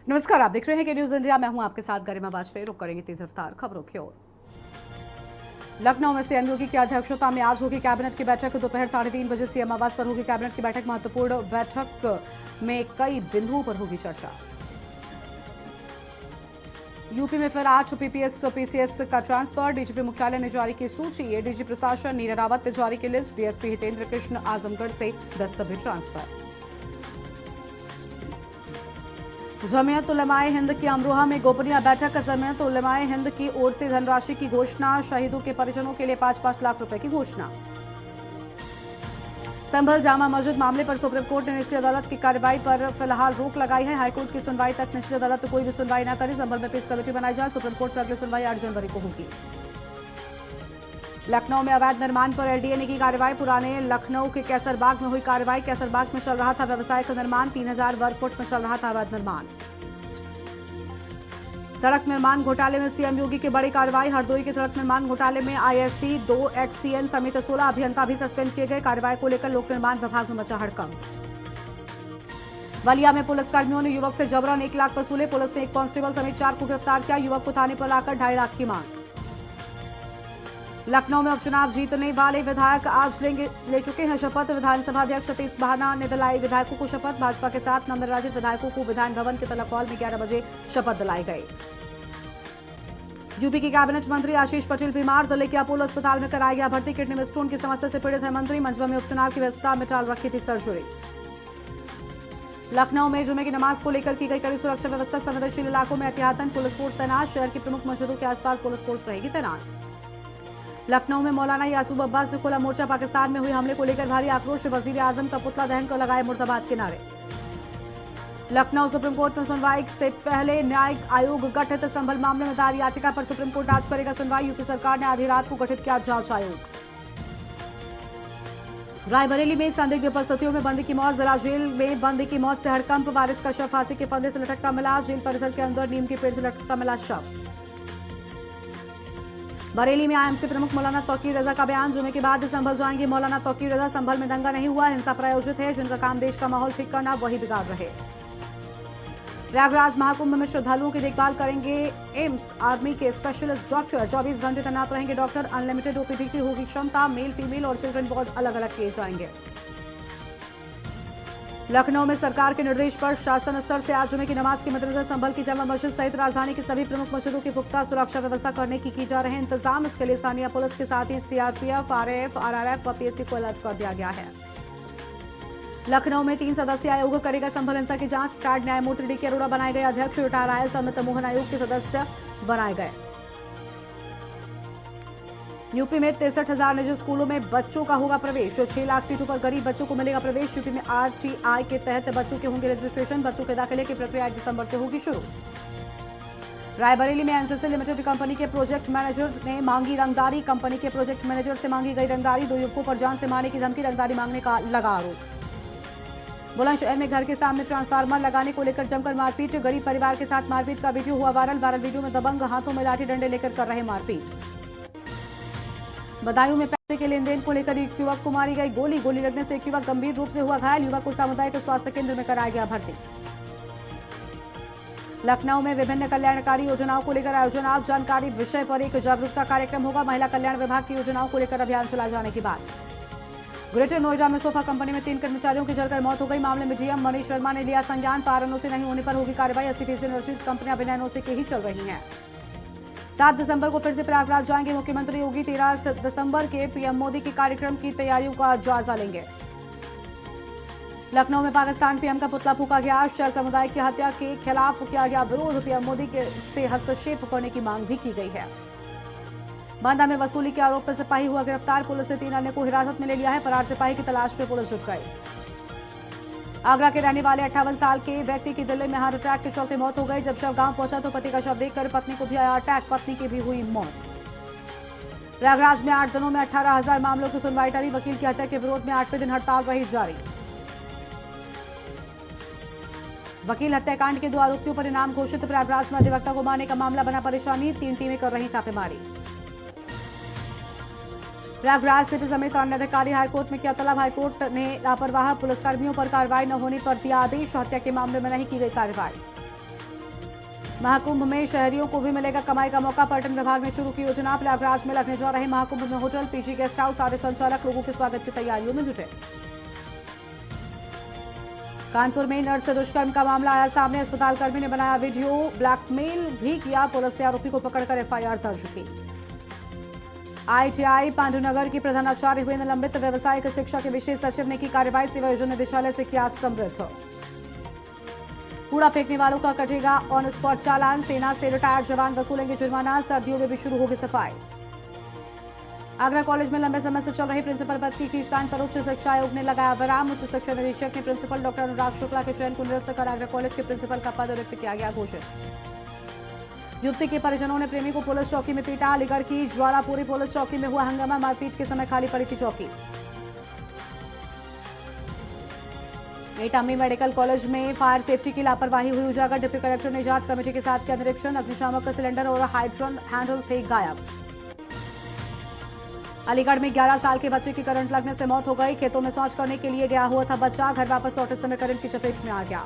नमस्कार, आप देख रहे हैं के न्यूज इंडिया। मैं हूं आपके साथ गरिमा वाजपेयी। रुक करेंगे तेज रफ्तार खबरों की ओर। लखनऊ में सीएम योगी की अध्यक्षता में आज होगी कैबिनेट की बैठक। दोपहर 3:30 बजे सीएम आवास पर होगी कैबिनेट की बैठक। महत्वपूर्ण बैठक में कई बिंदुओं पर होगी चर्चा। यूपी में फिर 8 पीपीएस पीसीएस का ट्रांसफर। डीजीपी मुख्यालय ने जारी की सूची। एडीजी प्रशासन नीरा रावत ने जारी की लिस्ट। डीएसपी हितेंद्र कृष्ण आजमगढ़ से दस्तबे ट्रांसफर। जमीयत उलमाए हिंद की अमरोहा में गोपनीय बैठक। जमीयत उलमाए हिंद की ओर से धनराशि की घोषणा। शहीदों के परिजनों के लिए 5-5 लाख रुपए की घोषणा। संभल जामा मस्जिद मामले पर सुप्रीम कोर्ट ने निचली अदालत की कार्रवाई पर फिलहाल रोक लगाई है। हाईकोर्ट की सुनवाई तक निचली अदालत कोई भी सुनवाई न करे। संभल में पीस कमेटी बनाई जाए। सुप्रीम कोर्ट में अगली सुनवाई 8 जनवरी को होगी। लखनऊ में अवैध निर्माण पर एलडीए ने की कार्रवाई। पुराने लखनऊ के कैसरबाग में हुई कार्रवाई। कैसरबाग में चल रहा था व्यवसायिक निर्माण। 3000 वर्ग फुट में चल रहा था अवैध निर्माण। सड़क निर्माण घोटाले में सीएम योगी की बड़ी कार्रवाई। हरदोई के सड़क निर्माण घोटाले में आईएससी 2 एक्ससीएन समेत 16 अभियंता भी सस्पेंड किए गए। कार्रवाई को लेकर लोक निर्माण विभाग में मचा हड़कंप। बलिया में पुलिसकर्मियों ने युवक से जबरन 1 लाख वसूले। पुलिस ने एक कांस्टेबल समेत 4 को गिरफ्तार किया। युवक को थाने पर लाकर 2.5 लाख की मांग। लखनऊ में उपचुनाव जीतने वाले विधायक आज ले चुके हैं शपथ। विधानसभा अध्यक्ष सतीश महाना ने दिलाई विधायकों को शपथ। भाजपा के 7 नवनिर्वाचित विधायकों को विधान भवन के तलब हॉल में 11 बजे शपथ दिलाई गई। यूपी के कैबिनेट मंत्री आशीष पटेल बीमार। दिल्ली के अपोलो अस्पताल में कराया गया भर्ती। किडनी में स्टोन की समस्या से पीड़ित है मंत्री। मंझवा में उपचुनाव की व्यवस्था में टाल रखी थी सर्जरी। लखनऊ में जुमे की नमाज को लेकर की गई कड़ी सुरक्षा व्यवस्था। संवेदनशील इलाकों में एहतियातन पुलिस फोर्स तैनात। शहर की प्रमुख मस्जिदों के आसपास पुलिस फोर्स रहेगी तैनात। लखनऊ में मौलाना यासूब अब्बास ने खोला मोर्चा। पाकिस्तान में हुए हमले को लेकर भारी आक्रोश। वजीर आजम का पुतला दहन कर लगाए मुर्दाबाद के नारे। लखनऊ सुप्रीम कोर्ट में सुनवाई से पहले न्यायिक आयोग गठित। संभल मामले में दायर याचिका पर सुप्रीम कोर्ट आज करेगा सुनवाई। यूपी सरकार ने आधी रात को गठित किया जांच आयोग। रायबरेली में संदिग्ध परिस्थितियों में बंदी की मौत। जिला जेल में बंदी की मौत से हड़कंप। वारिस का शव फांसी के फंदे से लटकता मिला। जेल परिसर के अंदर नीम के पेड़ से लटकता मिला शव। बरेली में आईएमसी प्रमुख मौलाना तौकीर रजा का बयान। जुमे के बाद संभल जाएंगे मौलाना तौकीर रजा। संभल में दंगा नहीं हुआ, हिंसा प्रायोजित है। जिनका काम देश का माहौल ठीक करना वही बिगाड़ रहे। प्रयागराज महाकुंभ में श्रद्धालुओं की देखभाल करेंगे एम्स आर्मी के स्पेशलिस्ट डॉक्टर। 24 घंटे तैनात रहेंगे डॉक्टर। अनलिमिटेड ओपीडी की होगी क्षमता। मेल फीमेल और चिल्ड्रन वार्ड अलग अलग किए जाएंगे। लखनऊ में सरकार के निर्देश पर शासन स्तर से आज जुमे की नमाज के मद्देनजर संभल की जामा मस्जिद सहित राजधानी की सभी प्रमुख मस्जिदों की पुख्ता सुरक्षा व्यवस्था करने की जा रहे हैं इंतजाम। इसके लिए स्थानीय पुलिस के साथ ही सीआरपीएफ, आरएएफ, आरआरएफ व पीएससी को अलर्ट कर दिया गया है। लखनऊ में 3 सदस्यीय आयोग करेगा संभल हिंसा की जांच। रिटायर्ड न्यायमूर्ति डी के अरोड़ा बनाए गए अध्यक्ष। रिटायर आईएएस अमित मोहन आयोग के सदस्य बनाए गए। यूपी में 63,000 निजी स्कूलों में बच्चों का होगा प्रवेश। 6 लाख सीटों पर गरीब बच्चों को मिलेगा प्रवेश। यूपी में आरटीआई के तहत बच्चों के होंगे रजिस्ट्रेशन। बच्चों के दाखिले की प्रक्रिया 1 दिसंबर से होगी शुरू। रायबरेली में एनसीसी लिमिटेड कंपनी के प्रोजेक्ट मैनेजर ने मांगी रंगदारी। कंपनी के प्रोजेक्ट मैनेजर से मांगी गई रंगदारी। 2 युवकों पर जान से मारने की धमकी, रंगदारी मांगने का लगा आरोप। बुलंदशहर में घर के सामने ट्रांसफार्मर लगाने को लेकर जमकर मारपीट। गरीब परिवार के साथ मारपीट का वीडियो हुआ वायरल वीडियो में दबंग हाथों में लाठी डंडे लेकर कर रहे मारपीट। बदायूं में पैसे के लेन देन को लेकर एक युवक को मारी गई गोली। गोली लगने से एक युवक गंभीर रूप से हुआ घायल। युवक को सामुदायिक स्वास्थ्य केंद्र में कराया गया भर्ती। लखनऊ में विभिन्न कल्याणकारी योजनाओं को लेकर आयोजन। आज जानकारी विषय पर एक जागरूकता कार्यक्रम होगा। महिला कल्याण विभाग की योजनाओं को लेकर अभियान चलाए जाने की बात। ग्रेटर नोएडा में सोफा कंपनी में 3 कर्मचारियों की जलकर मौत हो गई। मामले में डीएम मनीष शर्मा ने लिया संज्ञान। पारनों से नहीं होने पर होगी कार्रवाई। 80% इंडस्ट्रीज कंपनियां बिना एनओसी के ही चल रही हैं। 7 दिसंबर को फिर से प्रयागराज जाएंगे मुख्यमंत्री योगी। 13 दिसंबर के पीएम मोदी के कार्यक्रम की तैयारियों का जायजा लेंगे। लखनऊ में पाकिस्तान पीएम का पुतला फूका गया। शह समुदाय की हत्या के खिलाफ किया गया विरोध। पीएम मोदी से हस्तक्षेप करने की मांग भी की गई है। बांदा में वसूली के आरोप में सिपाही हुआ गिरफ्तार। पुलिस ने 3 अन्य को हिरासत में ले लिया है। फरार सिपाही की तलाश में पुलिस जुट गई। आगरा के रहने वाले 58 साल के व्यक्ति की दिल्ली में हार्ट अटैक के चलते मौत हो गई। जब शव गांव पहुंचा तो पति का शव देखकर पत्नी को भी आया अटैक। पत्नी की भी हुई मौत। प्रयागराज में 8 दिनों में 18,000 मामलों की सुनवाई टली। वकील की हत्या के विरोध में 8वें दिन हड़ताल रही जारी। वकील हत्याकांड के 2 आरोपियों पर इनाम घोषित। प्रयागराज में अधिवक्ता को मारने का मामला बना परेशानी। 3 टीमें कर रही छापेमारी। प्रयागराज सिटी समेत अन्य अधिकारी हाईकोर्ट में किया तलब। हाईकोर्ट ने लापरवाह पुलिसकर्मियों पर कार्रवाई न होने पर दिया आदेश। हत्या के मामले में नहीं की गई कार्रवाई। महाकुंभ में शहरियों को भी मिलेगा कमाई का मौका। पर्यटन विभाग ने शुरू की योजना। प्रयागराज में लगने जा रहे महाकुंभ में होटल, पीजी, गेस्ट हाउस आदि संचालक लोगों के स्वागत की तैयारियों में जुटे। कानपुर में नर्स से दुष्कर्म का मामला आया सामने। अस्पताल कर्मी ने बनाया वीडियो, ब्लैकमेल भी किया। पुलिस ने आरोपी को पकड़कर एफआईआर दर्ज की। आईटीआई पांडुनगर की प्रधानाचार्य हुए निलंबित। व्यवसायिक शिक्षा के विशेष सचिव ने की कार्रवाई। सेवा योजना निदेशालय से किया समृद्ध। कूड़ा फेंकने वालों का कटेगा ऑन स्पॉट चालान। सेना से रिटायर्ड जवान वसूलेंगे जुर्माना। सर्दियों में भी शुरू होगी सफाई। आगरा कॉलेज में लंबे समय से चल रही प्रिंसिपल पद की खींचतान पर उच्च शिक्षा आयोग ने लगाया विराम। उच्च शिक्षा निरीक्षक ने प्रिंसिपल डॉक्टर अनुराग शुक्ला के चयन को निरस्त कर आगरा कॉलेज के प्रिंसिपल का पद रिक्त किया गया घोषित। युवती के परिजनों ने प्रेमी को पुलिस चौकी में पीटा। अलीगढ़ की ज्वालापुरी पुलिस चौकी में हुआ हंगामा। मारपीट के समय खाली पड़ी थी चौकी। एटामी मेडिकल कॉलेज में फायर सेफ्टी की लापरवाही हुई उजागर। डिप्टी कलेक्टर ने जांच कमेटी के साथ किया निरीक्षण। अग्निशामक का सिलेंडर और हाइड्रोजन हैंडल थे गायब। अलीगढ़ में 11 साल के बच्चे की करंट लगने से मौत हो गई। खेतों में शौच करने के लिए गया हुआ था बच्चा। घर वापस लौटते समय करंट की चपेट में आ गया।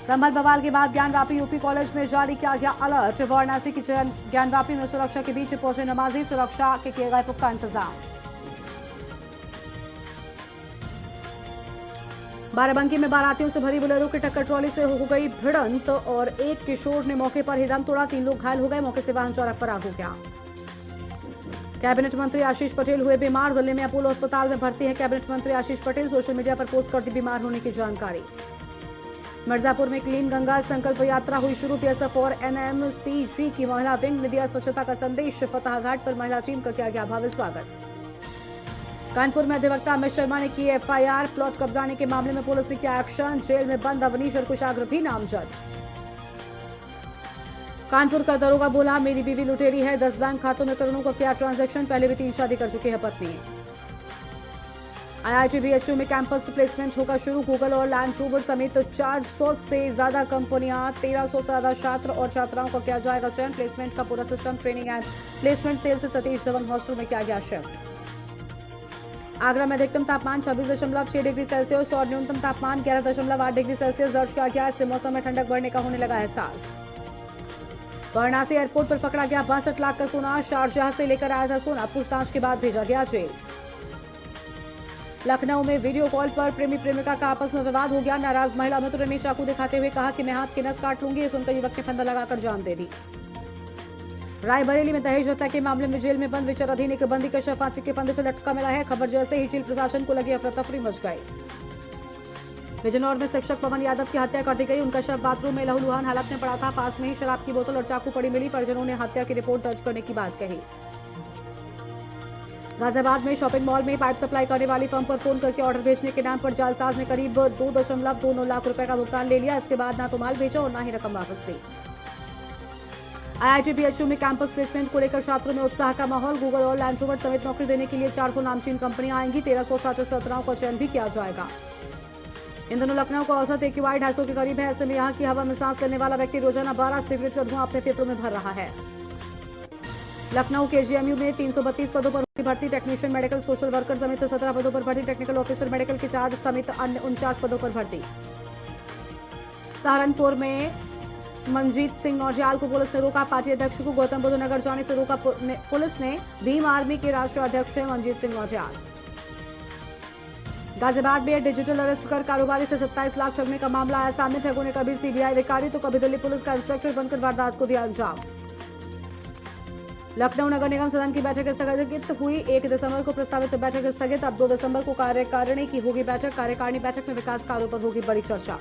संभल बवाल के बाद ज्ञानवापी यूपी कॉलेज में जारी किया गया अलर्ट। वाराणसी की ज्ञानवापी में सुरक्षा के बीच पहुंचे नमाजी। सुरक्षा के किए गए पुख्ता इंतजाम। बाराबंकी में बारातियों से भरी बोलेरो की टक्कर ट्रॉली से हो गई भिड़ंत और एक किशोर ने मौके पर ही दम तोड़ा। 3 लोग घायल हो गए। मौके से वाहन चालक फरार हो गया। कैबिनेट मंत्री आशीष पटेल हुए बीमार। दिल्ली में अपोलो अस्पताल में भर्ती है कैबिनेट मंत्री आशीष पटेल। सोशल मीडिया पर पोस्ट कर दी बीमार होने की जानकारी। मिर्जापुर में क्लीन गंगा संकल्प यात्रा हुई शुरू। बीएसएफ और एनएमसीजी की महिला विंग ने दिया स्वच्छता का संदेश। फतह घाट पर महिला टीम का किया गया भव्य स्वागत। कानपुर में अधिवक्ता अमित शर्मा ने की एफआईआर। प्लॉट कब्जाने के मामले में पुलिस ने किया एक्शन। जेल में बंद अवनीश और कुशाग्र भी नामजद। कानपुर का दरोगा बोला मेरी बीवी लुटेरी है। 10 बैंक खातों में करोड़ों का किया ट्रांजैक्शन। पहले भी 3 शादी कर चुकी है पत्नी। आईआईटी बीएचयू में कैंपस प्लेसमेंट होगा शुरू। गूगल और लैंड रोवर समेत 400 से ज्यादा कंपनियां, 1300 से ज्यादा छात्र और छात्राओं का किया जाएगा चयन। प्लेसमेंट का पूरा system training and placement cell से सतीश धवन हॉस्टल में किया गया शिफ्ट। आगरा में अधिकतम तापमान 26.6 डिग्री सेल्सियस और न्यूनतम तापमान 11.8 डिग्री सेल्सियस दर्ज किया गया। इससे मौसम में ठंडक बढ़ने का होने लगा एहसास। वाराणसी एयरपोर्ट पर पकड़ा गया 62 लाख का सोना। शारजाह से लेकर आया था सोना। पूछताछ के बाद भेजा गया जेल। लखनऊ में वीडियो कॉल पर प्रेमी प्रेमिका का आपस में विवाद हो गया। नाराज महिला मित्र ने चाकू दिखाते हुए कहा कि मैं हाथ की नस काट लूंगी। ये सुनकर युवक ने फंदा लगाकर जान दे दी। रायबरेली में दहेज हत्या के मामले में जेल में बंद विचाराधीन एक बंदी का शव फांसी के फंदे से लटका मिला है। खबर जैसे ही जेल प्रशासन को लगी अफरा तफरी मच गई। बिजनौर में शिक्षक पवन यादव की हत्या कर दी गई। उनका शव बाथरूम में लहूलुहान हालत में पड़ा था। पास में ही शराब की बोतल और चाकू पड़ी मिली। परिजनों ने हत्या की रिपोर्ट दर्ज करने की बात कही। गाजियाबाद में शॉपिंग मॉल में पाइप सप्लाई करने वाली फर्म पर फोन करके ऑर्डर भेजने के नाम पर जालसाज ने करीब 2.29 लाख रुपए का भुगतान ले लिया। इसके बाद ना तो माल भेजा और ना ही रकम वापस ली। आईआईटी बीएचयू में कैंपस प्लेसमेंट को लेकर छात्रों में उत्साह का माहौल। गूगल और लैंड रोवर समेत नौकरी देने के लिए 400 नामचीन कंपनियां आएंगी। 1300 छात्र छात्राओं का चयन भी किया जाएगा। इन दिनों लखनऊ का औसत AQI 250 के करीब है। ऐसे में यहाँ की हवा में सांस लेने वाला व्यक्ति रोजाना 12 सिगरेट का धुआं अपने फेफड़ों में भर रहा है। लखनऊ के जेएमयू में 332 पदों पर हुई भर्ती। टेक्नीशियन मेडिकल सोशल वर्कर समेत 17 पदों पर भर्ती। टेक्निकल ऑफिसर मेडिकल के 4 समेत अन्य 49 पदों पर भर्ती। सहारनपुर में मनजीत सिंह नौजियाल को पुलिस ने रोका। पार्टी अध्यक्ष को गौतम बुद्ध नगर जाने से रोका पुलिस ने। भीम आर्मी के राष्ट्रीय अध्यक्ष है मनजीत सिंह नौजियाल। गाजियाबाद में डिजिटल अरेस्ट कर कारोबारी से 27 लाख ठगने का मामला आया सामने। ठगों ने कभी सीबीआई अधिकारी तो कभी दिल्ली पुलिस का इंस्पेक्टर बनकर वारदात को दिया अंजाम। लखनऊ नगर निगम सदन की बैठक स्थगित हुई। 1 दिसंबर को प्रस्तावित बैठक स्थगित। अब 2 दिसंबर को कार्यकारिणी की होगी बैठक। कार्यकारिणी बैठक में विकास कार्यों पर होगी बड़ी चर्चा।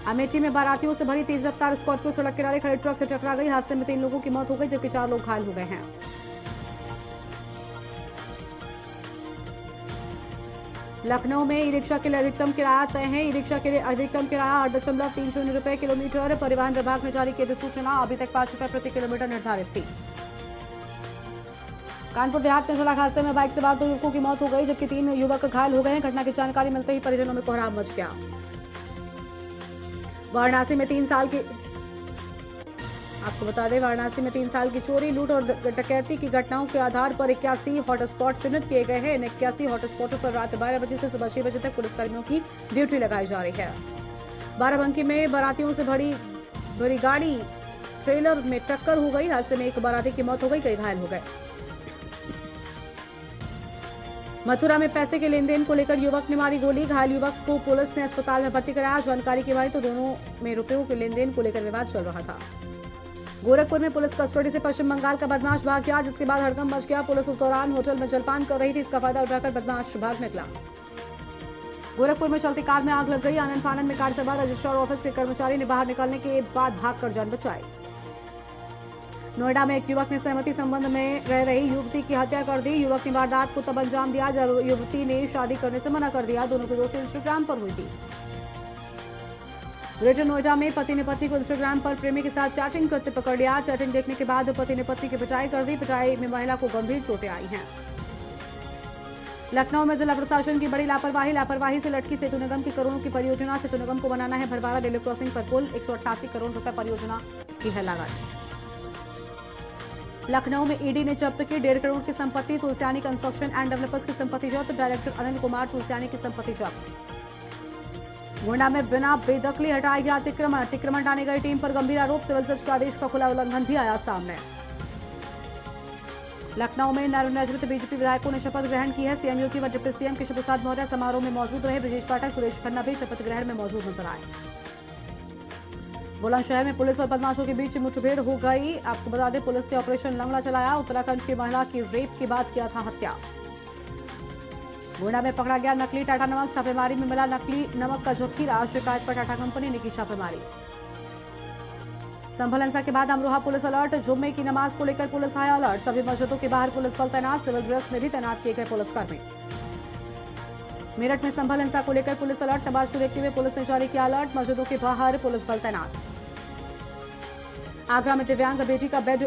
अमेठी में बारातियों से भरी तेज रफ्तार स्कॉर्पियो सड़क किनारे खड़े ट्रक से टकरा गई। हादसे में 3 लोगों की मौत हो गई जबकि 4 लोग घायल हो गए हैं। लखनऊ में ई रिक्शा के लिए अधिकतम किराया तय है। ई रिक्शा के लिए अधिकतम किराया 8.30 रुपए किलोमीटर। परिवहन विभाग ने जारी की अधिसूचना। अभी तक 5 रुपए प्रति किलोमीटर निर्धारित थी। कानपुर देहात में सड़क हादसे में बाइक से सवार 2 युवकों की मौत हो गई जबकि 3 युवक घायल हो गए हैं। घटना की जानकारी मिलते ही परिजनों में कोहराम मच गया। वाराणसी में 3 साल की आपको बता दें वाराणसी में 3 साल की चोरी, लूट और डकैती की घटनाओं के आधार पर 81 हॉटस्पॉट चिन्हित किए गए हैं। इन 81 हॉटस्पॉटों पर रात 12 बजे से सुबह 6 बजे तक पुलिसकर्मियों की ड्यूटी लगाई जा रही है। बाराबंकी में बारातियों से भरी गाड़ी ट्रेलर में टक्कर हो गई। हादसे में एक बाराती की मौत हो गई, कई घायल हो गए। मथुरा में पैसे के लेन देन को लेकर युवक ने मारी गोली। घायल युवक को पुलिस ने अस्पताल में भर्ती कराया। जानकारी की मानी तो दोनों में रुपयों के लेन देन को लेकर विवाद चल रहा था। गोरखपुर में पुलिस कस्टडी से पश्चिम बंगाल का बदमाश भाग गया, जिसके बाद हड़कंप मच गया। पुलिस उस दौरान होटल में जलपान कर रही थी, इसका फायदा उठाकर बदमाश भाग निकला। गोरखपुर में चलती कार में आग लग गई। आनंद फानन में कार सवार रजिस्ट्रार ऑफिस के कर्मचारी ने बाहर निकलने के बाद भागकर जान बचाई। नोएडा में एक युवक ने सहमति संबंध में रह रही युवती की हत्या कर दी। युवक ने वारदात को तब अंजाम दिया जब युवती ने शादी करने से मना कर दिया। दोनों की दोस्ती इंस्टाग्राम पर हुई थी। ग्रेटर नोएडा में पति ने पत्नी को इंस्टाग्राम पर प्रेमी के साथ चैटिंग करते पकड़ लिया। चैटिंग देखने के बाद पति ने पत्नी की पिटाई कर दी। पिटाई में महिला को गंभीर चोटें आई हैं। लखनऊ में जिला प्रशासन की बड़ी लापरवाही से लटकी सेतु निगम की करोड़ों की परियोजना। सेतु निगम को बनाना है भरवारा रेलवे क्रॉसिंग पर पुल। 188 करोड़ रुपए परियोजना की है लागत। लखनऊ में ईडी ने जब्त की 1.5 करोड़ की संपत्ति। तुलसियानी कंस्ट्रक्शन एंड डेवलपर्स की संपत्ति जब्त। डायरेक्टर अनिल कुमार तुलसियानी की संपत्ति जब्त। गोंडा में बिना बेदखली हटाया गया अतिक्रमण हटाने गई टीम पर गंभीर आरोप। सिविल जज के आदेश का खुला उल्लंघन भी आया सामने। लखनऊ में नवनिर्वाचित बीजेपी विधायकों ने शपथ ग्रहण की है। सीएम योगी व डिप्टी सीएम केशव प्रसाद मौर्य समारोह में मौजूद रहे। ब्रजेश पाठक, सुरेश खन्ना भी शपथ ग्रहण में मौजूद नजर आए। बुलंदशहर में पुलिस और बदमाशों के बीच मुठभेड़ हो गई। आपको बता दें, पुलिस ने ऑपरेशन लंगड़ा चलाया। उत्तराखंड की महिला की रेप के बाद किया था हत्या। गोंडा में पकड़ा गया नकली टाटा नमक। छापेमारी में मिला नकली नमक का जखीरा। शिकायत पर टाटा कंपनी ने की छापेमारी। संभल हिंसा के बाद अमरोहा पुलिस अलर्ट। जुम्मे की नमाज को लेकर पुलिस हाई अलर्ट। सभी मस्जिदों के बाहर पुलिस बल तैनात। सिविल ड्रेस में भी तैनात किए गए पुलिसकर्मी। मेरठ में संभल हिंसा को लेकर पुलिस अलर्ट। नमाज को देखते हुए पुलिस ने जारी किया अलर्ट। मस्जिदों के बाहर पुलिस बल तैनात। आगरा में दिव्यांग बेटी का बेड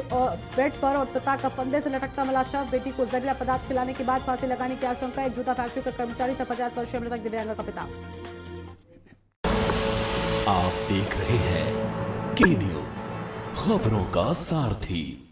पर और पिता का फंदे से लटकता मिला शव। बेटी को जहरीला पदार्थ खिलाने के बाद फांसी लगाने की आशंका। एक जूता फैक्ट्री का कर्मचारी था 50 वर्षीय मृतक दिव्यांग का पिता। आप देख रहे हैं के न्यूज, खबरों का सारथी।